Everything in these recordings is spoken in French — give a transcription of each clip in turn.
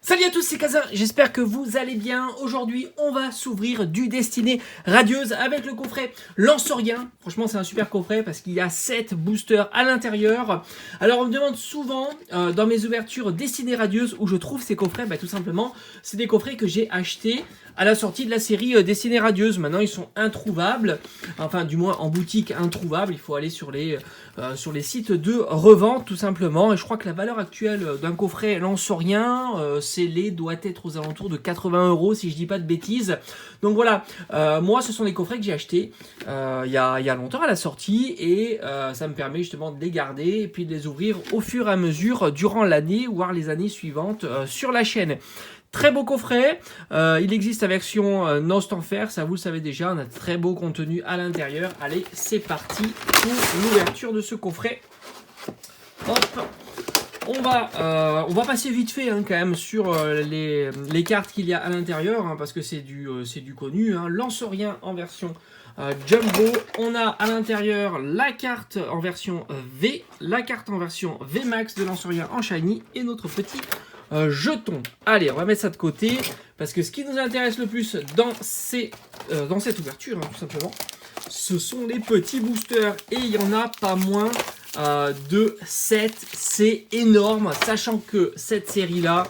Salut à tous, c'est Kazin, j'espère que vous allez bien. Aujourd'hui, on va s'ouvrir du Destiné Radieuse avec le coffret Lansorien. Franchement, c'est un super coffret parce qu'il y a 7 boosters à l'intérieur. Alors, on me demande souvent dans mes ouvertures Destiné Radieuse où je trouve ces coffrets. Tout simplement, c'est des coffrets que j'ai achetés à la sortie de la série Destiné Radieuse. Maintenant, ils sont introuvables. Enfin, du moins en boutique introuvables. Il faut aller sur les sites de revente tout simplement. Et je crois que la valeur actuelle d'un coffret Lansorien, doit être aux alentours de 80 € si je dis pas de bêtises. Donc voilà, moi ce sont des coffrets que j'ai achetés il y a longtemps à la sortie et ça me permet justement de les garder et puis de les ouvrir au fur et à mesure durant l'année, voire les années suivantes sur la chaîne. Très beau coffret, il existe la version Nost en fer, ça vous le savez déjà, on a très beau contenu à l'intérieur. Allez, c'est parti pour l'ouverture de ce coffret. Hop, on va passer vite fait quand même sur les cartes qu'il y a à l'intérieur, parce que c'est du connu. Lansorien en version Jumbo. On a à l'intérieur la carte en version V, la carte en version VMAX de Lansorien en shiny et notre petit jeton. Allez, on va mettre ça de côté parce que ce qui nous intéresse le plus dans cette ouverture, tout simplement, ce sont les petits boosters et il y en a pas moins de 7, c'est énorme, sachant que cette série-là,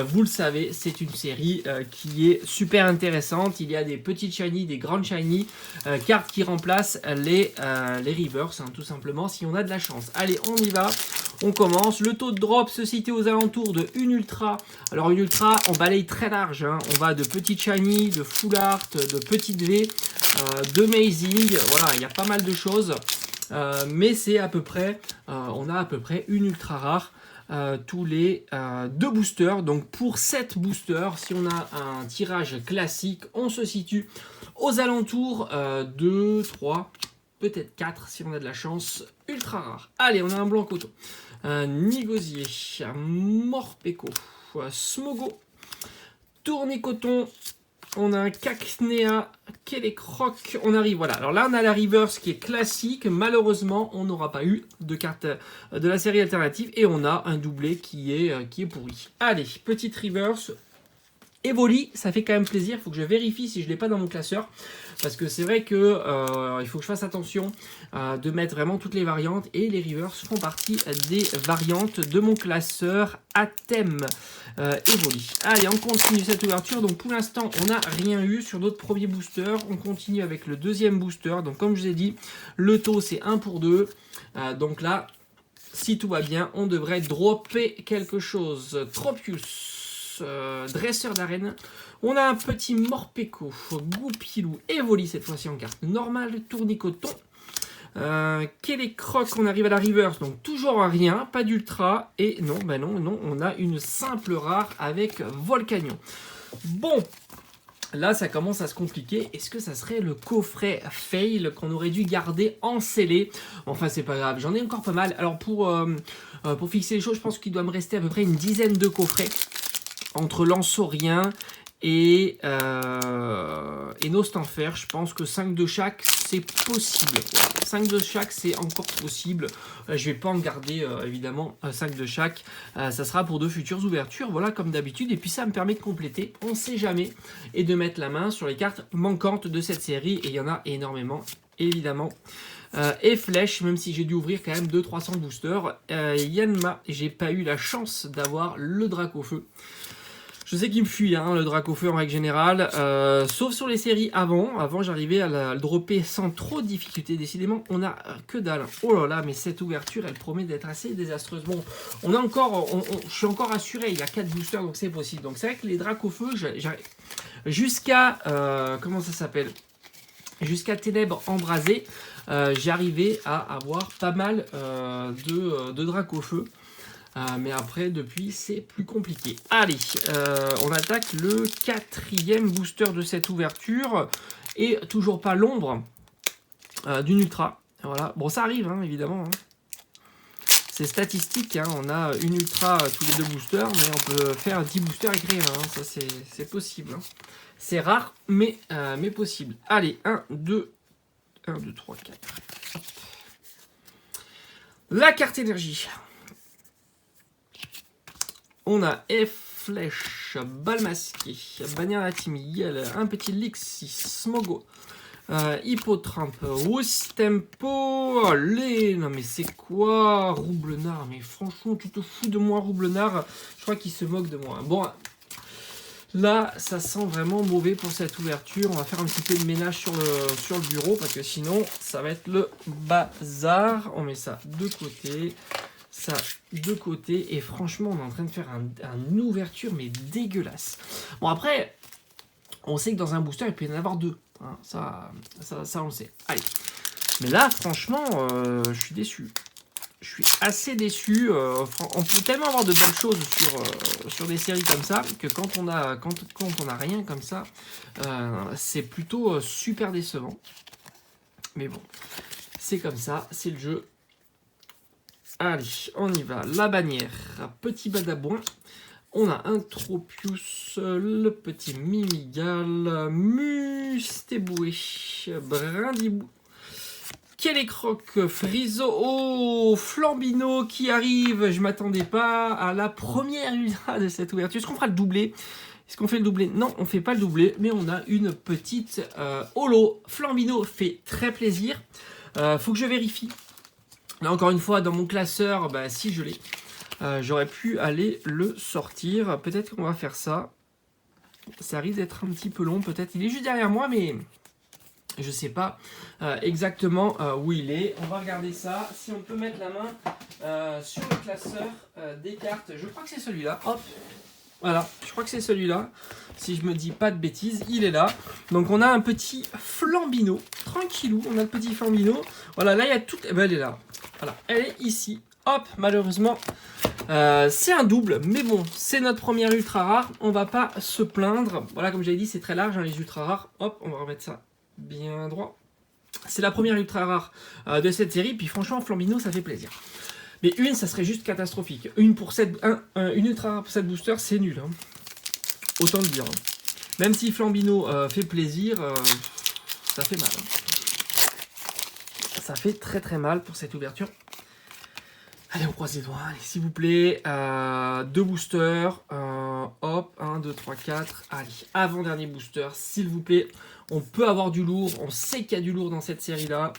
vous le savez, c'est une série qui est super intéressante. Il y a des petites shiny, des grandes shiny, cartes qui remplacent les reverse, tout simplement, si on a de la chance. Allez, on y va, on commence. Le taux de drop se situe aux alentours de une ultra. Alors une ultra, on balaye très large, on va de petites shiny, de full art, de petites V, de amazing, voilà, il y a pas mal de choses. Mais c'est à peu près, on a à peu près une ultra rare tous les 2 boosters. Donc pour 7 boosters, si on a un tirage classique, on se situe aux alentours de 3, peut-être 4 si on a de la chance, ultra rare. Allez, on a un blanc coton, Nigosier, Morpeko, Smogo, Tournicoton. On a un Cacnea, Kelekroc, on arrive, voilà. Alors là, on a la reverse qui est classique. Malheureusement, on n'aura pas eu de carte de la série alternative. Et on a un doublé qui est pourri. Allez, petite reverse. Evoli, ça fait quand même plaisir. Il faut que je vérifie si je ne l'ai pas dans mon classeur. Parce que c'est vrai que il faut que je fasse attention de mettre vraiment toutes les variantes. Et les reverse font partie des variantes de mon classeur à thème Evoli. Allez, on continue cette ouverture. Donc pour l'instant, on n'a rien eu sur notre premier booster. On continue avec le deuxième booster. Donc comme je vous ai dit, le taux c'est 1 pour 2. Donc là, si tout va bien, on devrait dropper quelque chose. Tropius. Dresseur d'arène. On a un petit Morpeko, Goupilou, Evoli cette fois-ci en carte normale, Tournicoton. Kelekroc, on arrive à la reverse, donc toujours à rien, pas d'ultra. Et non, non, on a une simple rare avec Volcanion. Bon, là ça commence à se compliquer. Est-ce que ça serait le coffret fail qu'on aurait dû garder en scellé? Enfin, c'est pas grave, j'en ai encore pas mal. Alors pour fixer les choses, je pense qu'il doit me rester à peu près une dizaine de coffrets entre Lansorien et Nost en fer. Je pense que 5 de chaque, c'est possible. 5 de chaque, c'est encore possible. Je vais pas en garder, évidemment, 5 de chaque. Ça sera pour de futures ouvertures, voilà, comme d'habitude. Et puis ça me permet de compléter, on ne sait jamais, et de mettre la main sur les cartes manquantes de cette série. Et il y en a énormément, évidemment. Et flèche, même si j'ai dû ouvrir quand même 200-300 boosters. Yanma, j'ai pas eu la chance d'avoir le Dracofeu. Je sais qu'il me fuit, le Dracofeu en règle générale, sauf sur les séries avant. Avant, j'arrivais à le dropper sans trop de difficulté. Décidément, on a que dalle. Oh là là, mais cette ouverture, elle promet d'être assez désastreuse. Bon, on a encore, je suis encore assuré, il y a 4 boosters, donc c'est possible. Donc c'est vrai que les Dracofeu, jusqu'à, comment ça s'appelle? Jusqu'à Ténèbres embrasées, j'arrivais à avoir pas mal de Dracofeu. Mais après, depuis, c'est plus compliqué. Allez, on attaque le 4e booster de cette ouverture. Et toujours pas l'ombre d'une ultra. Voilà. Bon, ça arrive, évidemment. C'est statistique. On a une ultra tous les 2 boosters. Mais on peut faire 10 boosters avec rien. Ça, c'est possible. C'est rare, mais possible. Allez, 1, 2, 3, 4. Hop. La carte énergie. On a Flèche, Balle Masquée, Bannière à la Team Yell, un petit Lixi, Smogo, Hippotrampe, Wustempo, les... Non mais c'est quoi Roublenard, mais franchement tu te fous de moi Roublenard, je crois qu'il se moque de moi. Bon, là ça sent vraiment mauvais pour cette ouverture, on va faire un petit peu de ménage sur le bureau parce que sinon ça va être le bazar. On met ça de côté, ça de côté et franchement on est en train de faire une ouverture mais dégueulasse. Bon après, on sait que dans un booster il peut y en avoir deux. Hein, ça on le sait. Allez. Mais là, franchement, je suis déçu. Je suis assez déçu. On peut tellement avoir de belles choses sur des séries comme ça que quand on a rien comme ça, c'est plutôt super décevant. Mais bon, c'est comme ça, c'est le jeu. Allez, on y va. La bannière, petit badabouin. On a un Tropius, le petit Mimigal, Mustéboué, Brindibou, Kélécroc, Friso, oh, Flambino qui arrive. Je m'attendais pas à la première ultra de cette ouverture. Est-ce qu'on fera le doublé? Est-ce qu'on fait le doublé? Non, on fait pas le doublé, mais on a une petite holo. Flambino fait très plaisir. Faut que je vérifie. Là, encore une fois, dans mon classeur, bah, si je l'ai. J'aurais pu aller le sortir. Peut-être qu'on va faire ça. Ça risque d'être un petit peu long. Peut-être il est juste derrière moi, mais je sais pas exactement où il est. On va regarder ça. Si on peut mettre la main sur le classeur des cartes. Je crois que c'est celui-là. Hop. Voilà. Je crois que c'est celui-là. Si je me dis pas de bêtises, il est là. Donc on a un petit Flambino. Tranquillou. On a le petit Flambino. Voilà. Là, il y a tout. Eh ben, elle est là. Voilà. Elle est ici. Hop, malheureusement, c'est un double, mais bon, c'est notre première ultra rare, on va pas se plaindre. Voilà, comme j'avais dit, c'est très large, hein, les ultra rares. Hop, on va remettre ça bien droit. C'est la première ultra rare de cette série, puis franchement, Flambino, ça fait plaisir. Mais une, ça serait juste catastrophique. Une ultra rare pour cette booster, c'est nul. Hein. Autant le dire. Hein. Même si Flambino fait plaisir, ça fait mal. Hein. Ça fait très très mal pour cette ouverture. Allez, on croise les doigts, allez, s'il vous plaît. Deux boosters. Hop, 1, 2, 3, 4. Allez, avant-dernier booster, s'il vous plaît. On peut avoir du lourd. On sait qu'il y a du lourd dans cette série-là.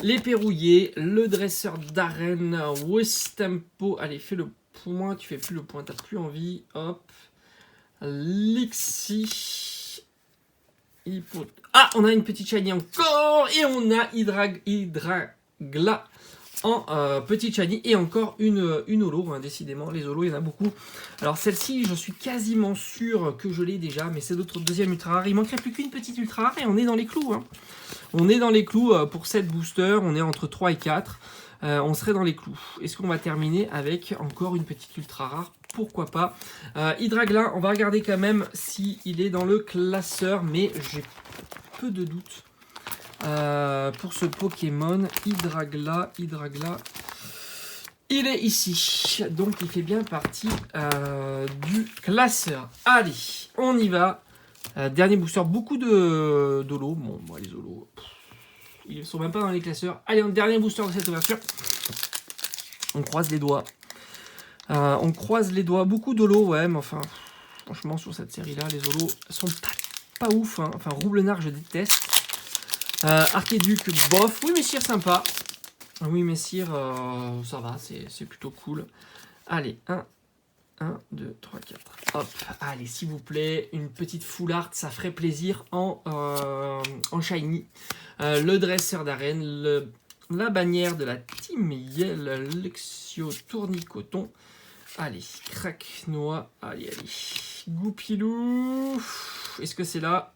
Les Pérouillés, le dresseur d'arène, Wustempo. Allez, fais le point. Tu fais plus le point, t'as plus envie. Hop. Lixi. Ah, on a une petite shiny encore. Et on a Hydragla. En petit shiny et encore une holo, hein, décidément les holos il y en a beaucoup. Alors celle-ci je suis quasiment sûr que je l'ai déjà, mais c'est notre deuxième ultra rare. Il manquerait plus qu'une petite ultra rare et on est dans les clous. Hein. On est dans les clous pour cette booster, on est entre 3 et 4. On serait dans les clous. Est-ce qu'on va terminer avec encore une petite ultra rare? Pourquoi pas. Hydragla, on va regarder quand même s'il est dans le classeur, mais j'ai peu de doutes. Pour ce Pokémon, Hydragla, il est ici, donc il fait bien partie du classeur. Allez, on y va. Dernier booster, beaucoup de holos. Bon, les holos, ils ne sont même pas dans les classeurs. Allez, un dernier booster de cette ouverture. On croise les doigts. Beaucoup d'holos, ouais, mais enfin, franchement, sur cette série-là, les holos sont pas ouf. Hein. Enfin, Roublenard, je déteste. Archéduc, bof. Oui, Messire, sympa. Oui, Messire, ça va, c'est plutôt cool. Allez, 1, 2, 3, 4. Hop, allez, s'il vous plaît, une petite full art, ça ferait plaisir en shiny. Le dresseur d'arène, la bannière de la Team Yell, Lexio, Tournicoton. Allez, crack, noix, allez. Goupilou. Est-ce que c'est là?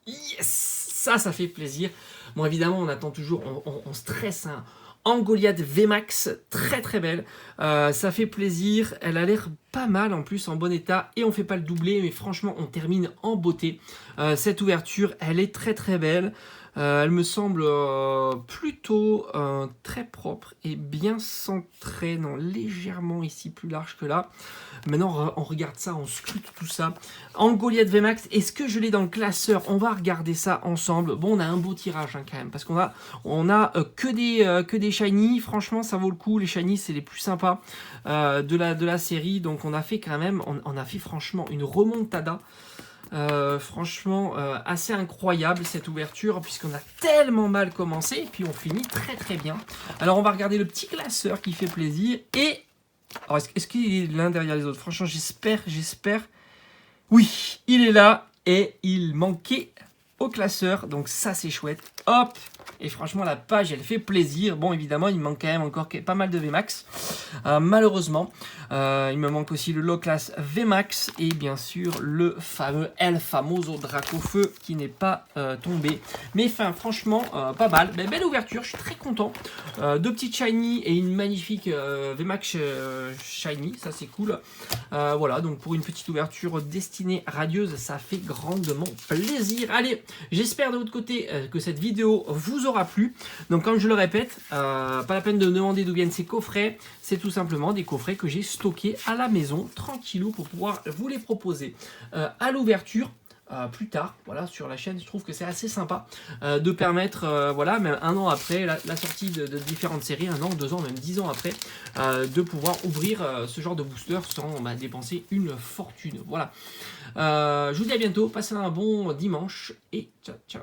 Yes, ça fait plaisir. Bon, évidemment, on attend toujours, on stresse. Hein. Angoliath VMAX, très très belle. Ça fait plaisir. Elle a l'air pas mal en plus, en bon état. Et on fait pas le doublé, mais franchement, on termine en beauté. Cette ouverture, elle est très très belle. Elle me semble plutôt très propre et bien centrée, non, légèrement ici plus large que là. Maintenant, on regarde ça, on scrute tout ça. En Goliath VMAX, est-ce que je l'ai dans le classeur? On va regarder ça ensemble. Bon, on a un beau tirage quand même, parce qu'on a, que des shiny. Franchement, ça vaut le coup. Les shiny, c'est les plus sympas de la série. Donc, on a fait quand même, on a fait franchement une remontada. Franchement, assez incroyable cette ouverture, puisqu'on a tellement mal commencé, et puis on finit très très bien. Alors, on va regarder le petit classeur qui fait plaisir, et... Alors, est-ce qu'il est l'un derrière les autres? Franchement, j'espère. Oui, il est là, et il manquait au classeur, donc ça c'est chouette. Hop! Et franchement, la page, elle fait plaisir. Bon, évidemment, il me manque quand même encore pas mal de VMAX. Malheureusement, il me manque aussi le low class VMAX et bien sûr le fameux El Famoso Dracofeu qui n'est pas tombé. Mais enfin, franchement, pas mal. Mais belle ouverture, je suis très content. Deux petites shiny et une magnifique VMAX shiny, ça c'est cool. Voilà, donc pour une petite ouverture destinée radieuse, ça fait grandement plaisir. Allez, j'espère de votre côté que cette vidéo vous aura plu. Donc comme je le répète, pas la peine de me demander d'où viennent ces coffrets. C'est tout simplement des coffrets que j'ai stockés à la maison, tranquillou, pour pouvoir vous les proposer à l'ouverture. Plus tard, voilà, sur la chaîne. Je trouve que c'est assez sympa de permettre, voilà, même un an après la sortie de différentes séries, 1 an, 2 ans, même 10 ans après, de pouvoir ouvrir ce genre de booster sans dépenser une fortune. Voilà. Je vous dis à bientôt, passez un bon dimanche et ciao, ciao.